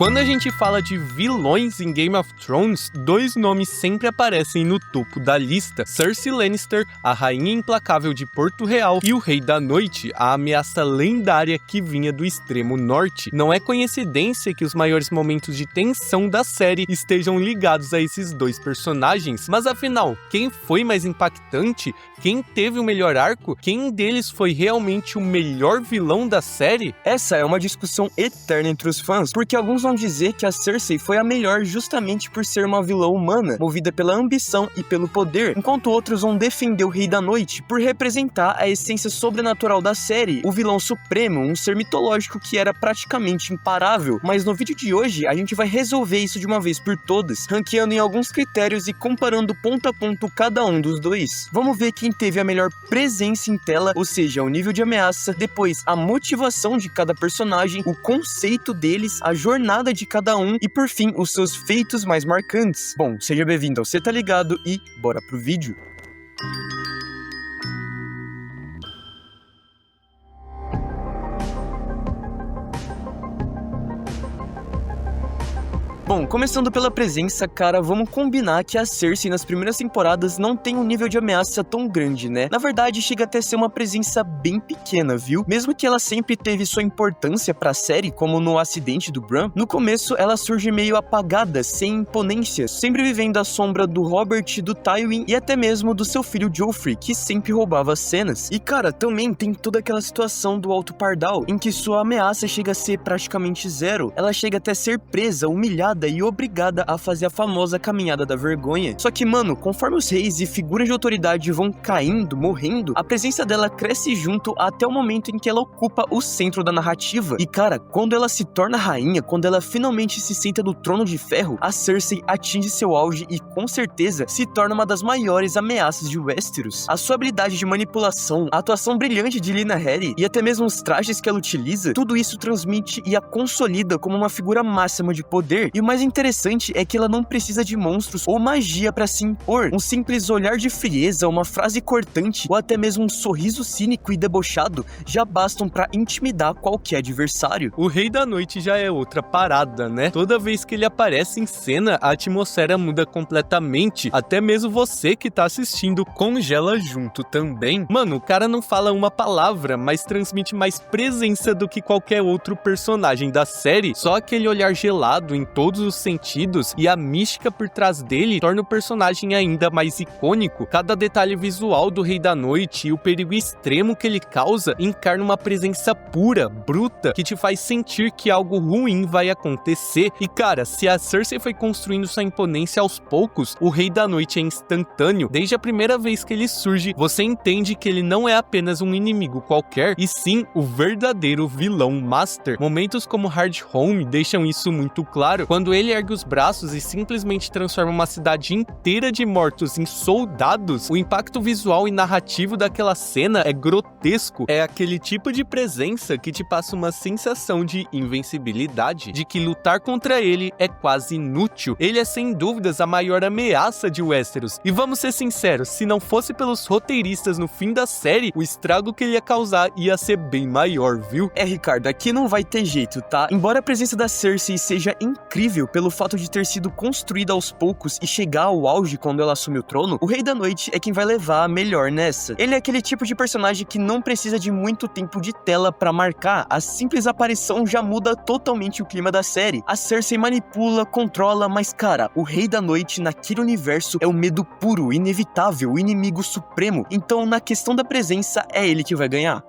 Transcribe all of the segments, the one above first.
Quando a gente fala de vilões em Game of Thrones, dois nomes sempre aparecem no topo da lista: Cersei Lannister, a rainha implacável de Porto Real, e o Rei da Noite, a ameaça lendária que vinha do extremo norte. Não é coincidência que os maiores momentos de tensão da série estejam ligados a esses dois personagens, mas afinal, quem foi mais impactante? Quem teve o melhor arco? Quem deles foi realmente o melhor vilão da série? Essa é uma discussão eterna entre os fãs, porque alguns vão dizer que a Cersei foi a melhor justamente por ser uma vilã humana, movida pela ambição e pelo poder, enquanto outros vão defender o Rei da Noite por representar a essência sobrenatural da série, o vilão supremo, um ser mitológico que era praticamente imparável. Mas no vídeo de hoje, a gente vai resolver isso de uma vez por todas, ranqueando em alguns critérios e comparando ponto a ponto cada um dos dois. Vamos ver quem teve a melhor presença em tela, ou seja, o nível de ameaça, depois a motivação de cada personagem, o conceito deles, a jornada de cada um e, por fim, os seus feitos mais marcantes. Bom, seja bem-vindo ao Cê Tá Ligado e bora pro vídeo. Bom, começando pela presença, cara, vamos combinar que a Cersei nas primeiras temporadas não tem um nível de ameaça tão grande, né? Na verdade, chega até ser uma presença bem pequena, viu? Mesmo que ela sempre teve sua importância pra série, como no acidente do Bran, no começo ela surge meio apagada, sem imponência, sempre vivendo à sombra do Robert, do Tywin e até mesmo do seu filho Joffrey, que sempre roubava as cenas. E cara, também tem toda aquela situação do Alto Pardal, em que sua ameaça chega a ser praticamente zero. Ela chega até a ser presa, humilhada e obrigada a fazer a famosa caminhada da vergonha. Só que, mano, conforme os reis e figuras de autoridade vão caindo, morrendo, a presença dela cresce junto até o momento em que ela ocupa o centro da narrativa. E cara, quando ela se torna rainha, quando ela finalmente se senta no trono de ferro, a Cersei atinge seu auge e com certeza se torna uma das maiores ameaças de Westeros. A sua habilidade de manipulação, a atuação brilhante de Lena Headey e até mesmo os trajes que ela utiliza, tudo isso transmite e a consolida como uma figura máxima de poder. E o mais interessante é que ela não precisa de monstros ou magia pra se impor. Um simples olhar de frieza, uma frase cortante ou até mesmo um sorriso cínico e debochado já bastam pra intimidar qualquer adversário. O Rei da Noite já é outra parada, né? Toda vez que ele aparece em cena, a atmosfera muda completamente. Até mesmo você que tá assistindo congela junto também. Mano, o cara não fala uma palavra, mas transmite mais presença do que qualquer outro personagem da série. Só aquele olhar gelado em todos os sentidos e a mística por trás dele torna o personagem ainda mais icônico. Cada detalhe visual do Rei da Noite e o perigo extremo que ele causa encarna uma presença pura, bruta, que te faz sentir que algo ruim vai acontecer. E cara, se a Cersei foi construindo sua imponência aos poucos, o Rei da Noite é instantâneo. Desde a primeira vez que ele surge, você entende que ele não é apenas um inimigo qualquer, e sim o verdadeiro vilão master. Momentos como Hardhome deixam isso muito claro, quando ele ergue os braços e simplesmente transforma uma cidade inteira de mortos em soldados. O impacto visual e narrativo daquela cena é grotesco. É aquele tipo de presença que te passa uma sensação de invencibilidade, de que lutar contra ele é quase inútil. Ele é sem dúvidas a maior ameaça de Westeros. E vamos ser sinceros, se não fosse pelos roteiristas no fim da série, o estrago que ele ia causar ia ser bem maior, viu? Ricardo, aqui não vai ter jeito, tá? Embora a presença da Cersei seja incrível pelo fato de ter sido construída aos poucos e chegar ao auge quando ela assume o trono, o Rei da Noite é quem vai levar a melhor nessa. Ele é aquele tipo de personagem que não precisa de muito tempo de tela pra marcar, a simples aparição já muda totalmente o clima da série. A Cersei manipula, controla, mas cara, o Rei da Noite naquele universo é o medo puro, inevitável, o inimigo supremo. Então, na questão da presença, é ele que vai ganhar.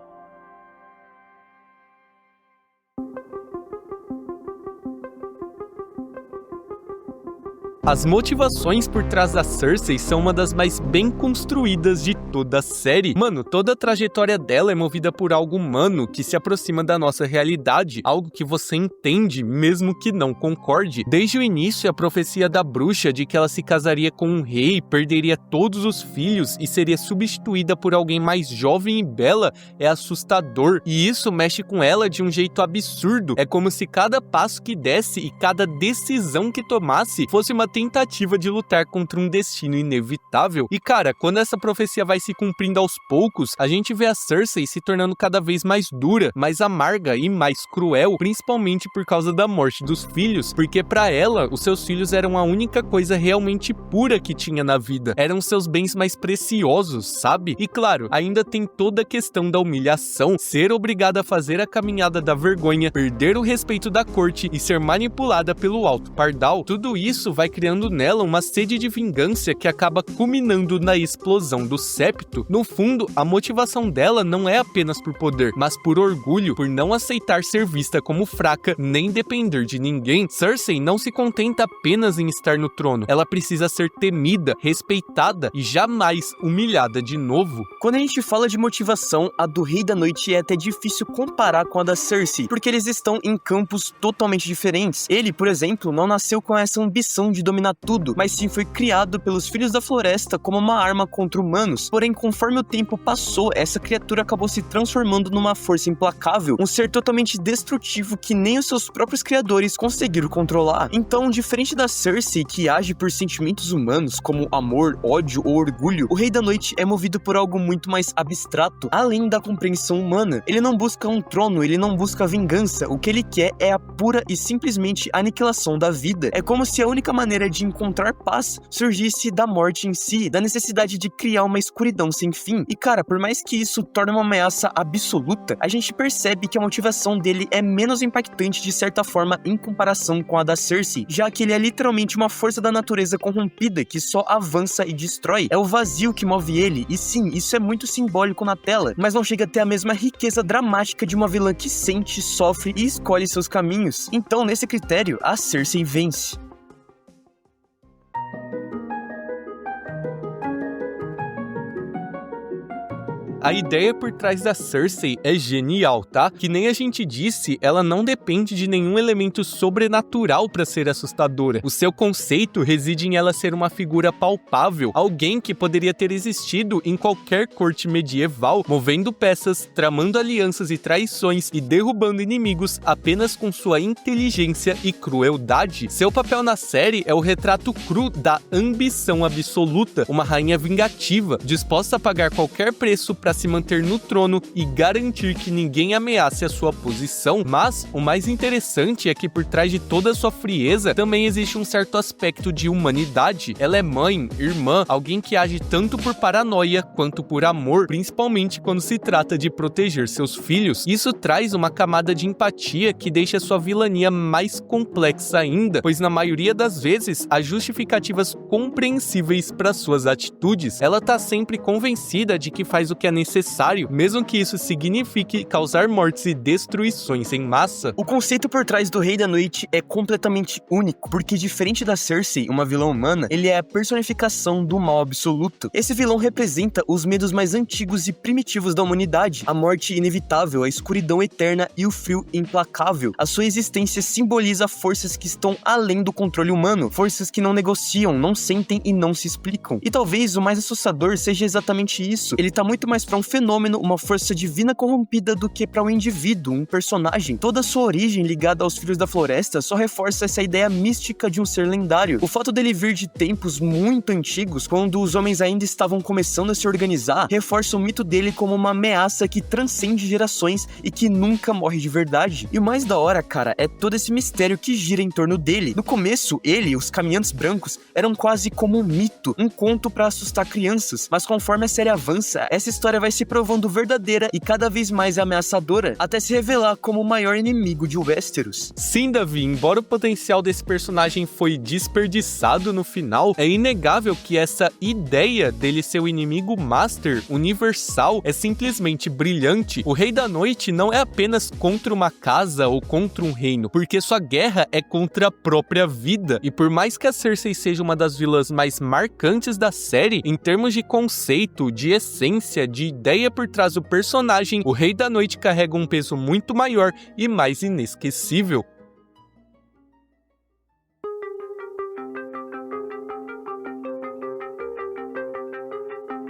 As motivações por trás da Cersei são uma das mais bem construídas de toda a série. Mano, toda a trajetória dela é movida por algo humano que se aproxima da nossa realidade, algo que você entende, mesmo que não concorde. Desde o início, a profecia da bruxa de que ela se casaria com um rei, perderia todos os filhos e seria substituída por alguém mais jovem e bela é assustador. E isso mexe com ela de um jeito absurdo. É como se cada passo que desse e cada decisão que tomasse fosse uma tentativa de lutar contra um destino inevitável. E cara, quando essa profecia vai se cumprindo aos poucos, a gente vê a Cersei se tornando cada vez mais dura, mais amarga e mais cruel, principalmente por causa da morte dos filhos, porque pra ela, os seus filhos eram a única coisa realmente pura que tinha na vida, eram seus bens mais preciosos, sabe? E claro, ainda tem toda a questão da humilhação, ser obrigada a fazer a caminhada da vergonha, perder o respeito da corte e ser manipulada pelo Alto Pardal. Tudo isso vai criando nela uma sede de vingança que acaba culminando na explosão do septo. No fundo, a motivação dela não é apenas por poder, mas por orgulho, por não aceitar ser vista como fraca, nem depender de ninguém. Cersei não se contenta apenas em estar no trono, ela precisa ser temida, respeitada e jamais humilhada de novo. Quando a gente fala de motivação, a do Rei da Noite é até difícil comparar com a da Cersei, porque eles estão em campos totalmente diferentes. Ele, por exemplo, não nasceu com essa ambição de dominar tudo, mas sim foi criado pelos Filhos da Floresta como uma arma contra humanos. Porém, conforme o tempo passou, essa criatura acabou se transformando numa força implacável, um ser totalmente destrutivo que nem os seus próprios criadores conseguiram controlar. Então, diferente da Cersei, que age por sentimentos humanos como amor, ódio ou orgulho, o Rei da Noite é movido por algo muito mais abstrato, além da compreensão humana. Ele não busca um trono, ele não busca vingança, o que ele quer é a pura e simplesmente aniquilação da vida. É como se a única maneira de encontrar paz surgisse da morte em si, da necessidade de criar uma escuridão sem fim. E cara, por mais que isso torne uma ameaça absoluta, a gente percebe que a motivação dele é menos impactante de certa forma em comparação com a da Cersei, já que ele é literalmente uma força da natureza corrompida que só avança e destrói. É o vazio que move ele, e sim, isso é muito simbólico na tela, mas não chega a ter a mesma riqueza dramática de uma vilã que sente, sofre e escolhe seus caminhos. Então, nesse critério, a Cersei vence. A ideia por trás da Cersei é genial, tá? Que nem a gente disse, ela não depende de nenhum elemento sobrenatural para ser assustadora. O seu conceito reside em ela ser uma figura palpável, alguém que poderia ter existido em qualquer corte medieval, movendo peças, tramando alianças e traições e derrubando inimigos apenas com sua inteligência e crueldade. Seu papel na série é o retrato cru da ambição absoluta, uma rainha vingativa, disposta a pagar qualquer preço para se manter no trono e garantir que ninguém ameace a sua posição. Mas o mais interessante é que por trás de toda a sua frieza também existe um certo aspecto de humanidade. Ela é mãe, irmã, alguém que age tanto por paranoia quanto por amor, principalmente quando se trata de proteger seus filhos. Isso traz uma camada de empatia que deixa sua vilania mais complexa ainda, pois na maioria das vezes há justificativas compreensíveis para suas atitudes. Ela tá sempre convencida de que faz o que é necessário, mesmo que isso signifique causar mortes e destruições em massa. O conceito por trás do Rei da Noite é completamente único, porque diferente da Cersei, uma vilã humana, ele é a personificação do mal absoluto. Esse vilão representa os medos mais antigos e primitivos da humanidade, a morte inevitável, a escuridão eterna e o frio implacável. A sua existência simboliza forças que estão além do controle humano, forças que não negociam, não sentem e não se explicam. E talvez o mais assustador seja exatamente isso. Ele tá muito mais para um fenômeno, uma força divina corrompida do que para um indivíduo, um personagem. Toda a sua origem ligada aos Filhos da Floresta só reforça essa ideia mística de um ser lendário. O fato dele vir de tempos muito antigos, quando os homens ainda estavam começando a se organizar, reforça o mito dele como uma ameaça que transcende gerações e que nunca morre de verdade. E o mais da hora, cara, é todo esse mistério que gira em torno dele. No começo, ele e os Caminhantes Brancos eram quase como um mito, um conto para assustar crianças, mas conforme a série avança, essa história vai se provando verdadeira e cada vez mais ameaçadora, até se revelar como o maior inimigo de Westeros. Sim, Davi, embora o potencial desse personagem foi desperdiçado no final, é inegável que essa ideia dele ser o inimigo master, universal, é simplesmente brilhante. O Rei da Noite não é apenas contra uma casa ou contra um reino, porque sua guerra é contra a própria vida. E por mais que a Cersei seja uma das vilãs mais marcantes da série, em termos de conceito, de essência, de ideia por trás do personagem, o Rei da Noite carrega um peso muito maior e mais inesquecível.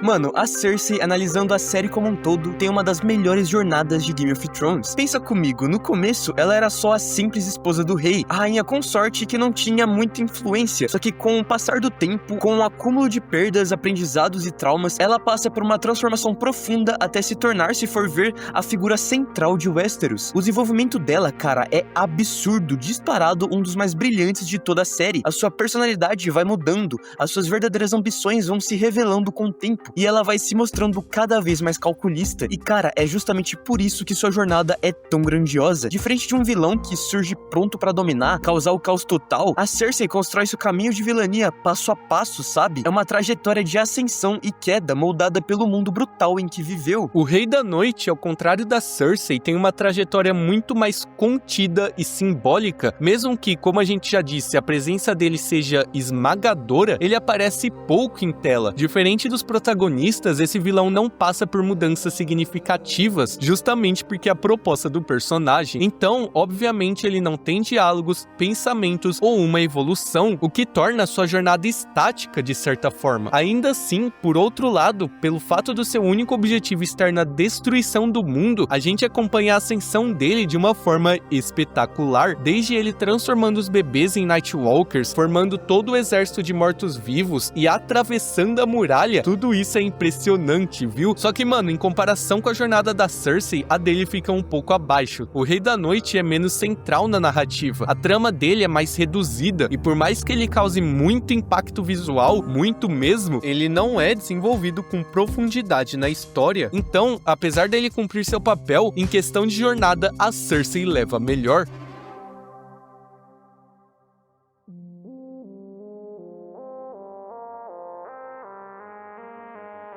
Mano, a Cersei, analisando a série como um todo, tem uma das melhores jornadas de Game of Thrones. Pensa comigo, no começo ela era só a simples esposa do rei, a rainha consorte que não tinha muita influência, só que com o passar do tempo, com o acúmulo de perdas, aprendizados e traumas, ela passa por uma transformação profunda até se tornar, se for ver, a figura central de Westeros. O desenvolvimento dela, cara, é absurdo, disparado um dos mais brilhantes de toda a série. A sua personalidade vai mudando, as suas verdadeiras ambições vão se revelando com o tempo, e ela vai se mostrando cada vez mais calculista. E cara, é justamente por isso que sua jornada é tão grandiosa. Diferente de um vilão que surge pronto pra dominar, causar o caos total, a Cersei constrói seu caminho de vilania passo a passo, sabe? É uma trajetória de ascensão e queda moldada pelo mundo brutal em que viveu. O Rei da Noite, ao contrário da Cersei, tem uma trajetória muito mais contida e simbólica, mesmo que, como a gente já disse, a presença dele seja esmagadora, ele aparece pouco em tela. Diferente dos protagonistas, esse vilão não passa por mudanças significativas, justamente porque a proposta do personagem. Então, obviamente, ele não tem diálogos, pensamentos ou uma evolução, o que torna sua jornada estática de certa forma. Ainda assim, por outro lado, pelo fato do seu único objetivo estar na destruição do mundo, a gente acompanha a ascensão dele de uma forma espetacular, desde ele transformando os bebês em Nightwalkers, formando todo o exército de mortos-vivos e atravessando a muralha. Tudo isso é impressionante, viu? Só que, mano, em comparação com a jornada da Cersei, a dele fica um pouco abaixo. O Rei da Noite é menos central na narrativa, a trama dele é mais reduzida, e por mais que ele cause muito impacto visual, muito mesmo, ele não é desenvolvido com profundidade na história. Então, apesar dele cumprir seu papel, em questão de jornada, a Cersei leva melhor.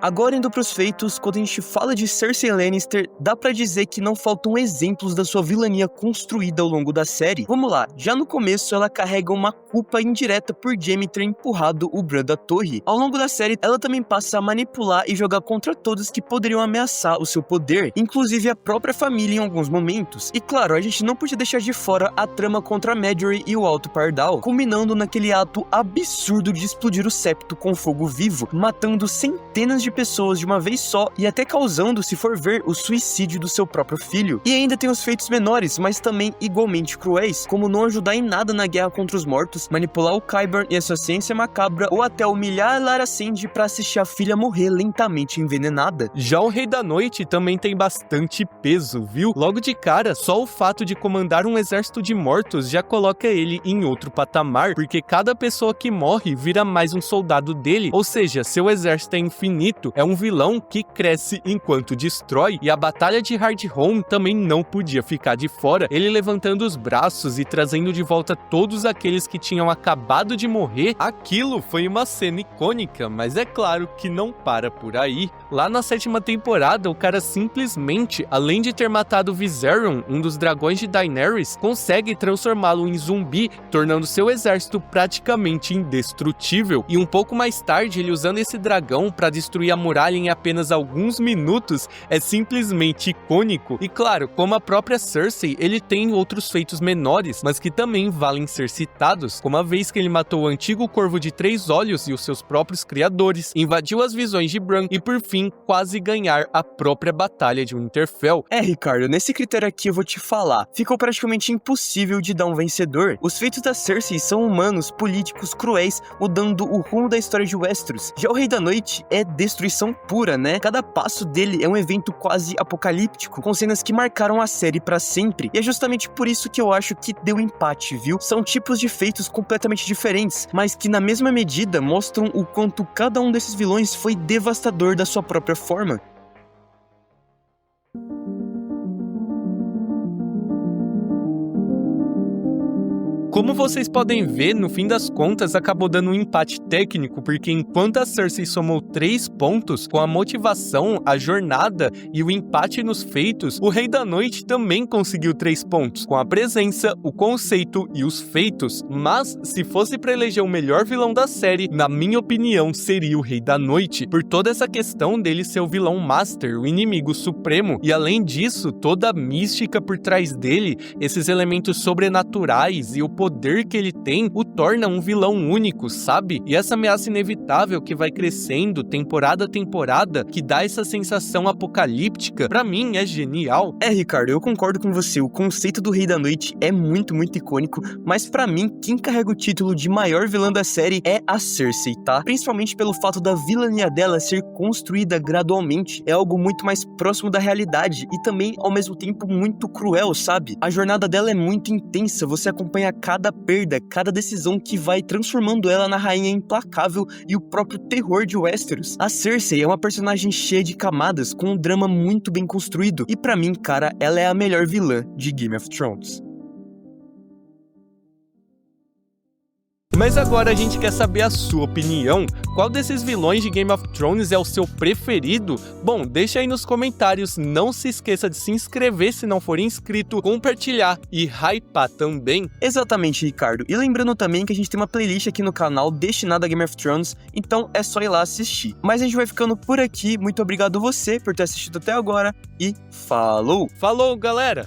Agora indo pros feitos, quando a gente fala de Cersei Lannister, dá pra dizer que não faltam exemplos da sua vilania construída ao longo da série. Vamos lá, já no começo ela carrega uma culpa indireta por Jaime ter empurrado o Bran da torre. Ao longo da série, ela também passa a manipular e jogar contra todos que poderiam ameaçar o seu poder, inclusive a própria família em alguns momentos. E claro, a gente não podia deixar de fora a trama contra Margaery e o Alto Pardal, culminando naquele ato absurdo de explodir o septo com fogo vivo, matando centenas de pessoas de uma vez só e até causando, se for ver, o suicídio do seu próprio filho. E ainda tem os feitos menores, mas também igualmente cruéis, como não ajudar em nada na guerra contra os mortos, manipular o Qyburn e a sua ciência macabra, ou até humilhar a Lara Sand pra assistir a filha morrer lentamente envenenada. Já o Rei da Noite também tem bastante peso, viu? Logo de cara, só o fato de comandar um exército de mortos já coloca ele em outro patamar, porque cada pessoa que morre vira mais um soldado dele, ou seja, seu exército é infinito. É um vilão que cresce enquanto destrói, e a batalha de Hardhome também não podia ficar de fora, ele levantando os braços e trazendo de volta todos aqueles que tinham acabado de morrer. Aquilo foi uma cena icônica, mas é claro que não para por aí. Lá na 7ª temporada, o cara simplesmente, além de ter matado Viserion, um dos dragões de Daenerys, consegue transformá-lo em zumbi, tornando seu exército praticamente indestrutível. E um pouco mais tarde, ele usando esse dragão para destruir a muralha em apenas alguns minutos, é simplesmente icônico. E claro, como a própria Cersei, ele tem outros feitos menores, mas que também valem ser citados, como a vez que ele matou o antigo Corvo de 3 Olhos e os seus próprios criadores, invadiu as visões de Bran e, por fim, quase ganhar a própria batalha de Winterfell. Ricardo, nesse critério aqui eu vou te falar, ficou praticamente impossível de dar um vencedor. Os feitos da Cersei são humanos, políticos, cruéis, mudando o rumo da história de Westeros. Já o Rei da Noite é destruição pura, né? Cada passo dele é um evento quase apocalíptico, com cenas que marcaram a série pra sempre. E é justamente por isso que eu acho que deu empate, viu? São tipos de feitos completamente diferentes, mas que na mesma medida mostram o quanto cada um desses vilões foi devastador da sua própria forma. Como vocês podem ver, no fim das contas, acabou dando um empate técnico, porque enquanto a Cersei somou 3 pontos, com a motivação, a jornada e o empate nos feitos, o Rei da Noite também conseguiu 3 pontos, com a presença, o conceito e os feitos. Mas, se fosse para eleger o melhor vilão da série, na minha opinião, seria o Rei da Noite, por toda essa questão dele ser o vilão master, o inimigo supremo, e além disso, toda a mística por trás dele, esses elementos sobrenaturais e o poder que ele tem o torna um vilão único, sabe? E essa ameaça inevitável que vai crescendo temporada a temporada, que dá essa sensação apocalíptica, pra mim é genial. Ricardo, eu concordo com você, o conceito do Rei da Noite é muito icônico, mas pra mim, quem carrega o título de maior vilã da série é a Cersei, tá? Principalmente pelo fato da vilania dela ser construída gradualmente, é algo muito mais próximo da realidade e também, ao mesmo tempo, muito cruel, sabe? A jornada dela é muito intensa, você acompanha cada perda, cada decisão que vai transformando ela na rainha implacável e o próprio terror de Westeros. A Cersei é uma personagem cheia de camadas, com um drama muito bem construído, e pra mim, cara, ela é a melhor vilã de Game of Thrones. Mas agora a gente quer saber a sua opinião. Qual desses vilões de Game of Thrones é o seu preferido? Bom, deixa aí nos comentários. Não se esqueça de se inscrever se não for inscrito, compartilhar e hypar também. Exatamente, Ricardo. E lembrando também que a gente tem uma playlist aqui no canal destinada a Game of Thrones, então é só ir lá assistir. Mas a gente vai ficando por aqui. Muito obrigado você por ter assistido até agora e falou! Falou, galera!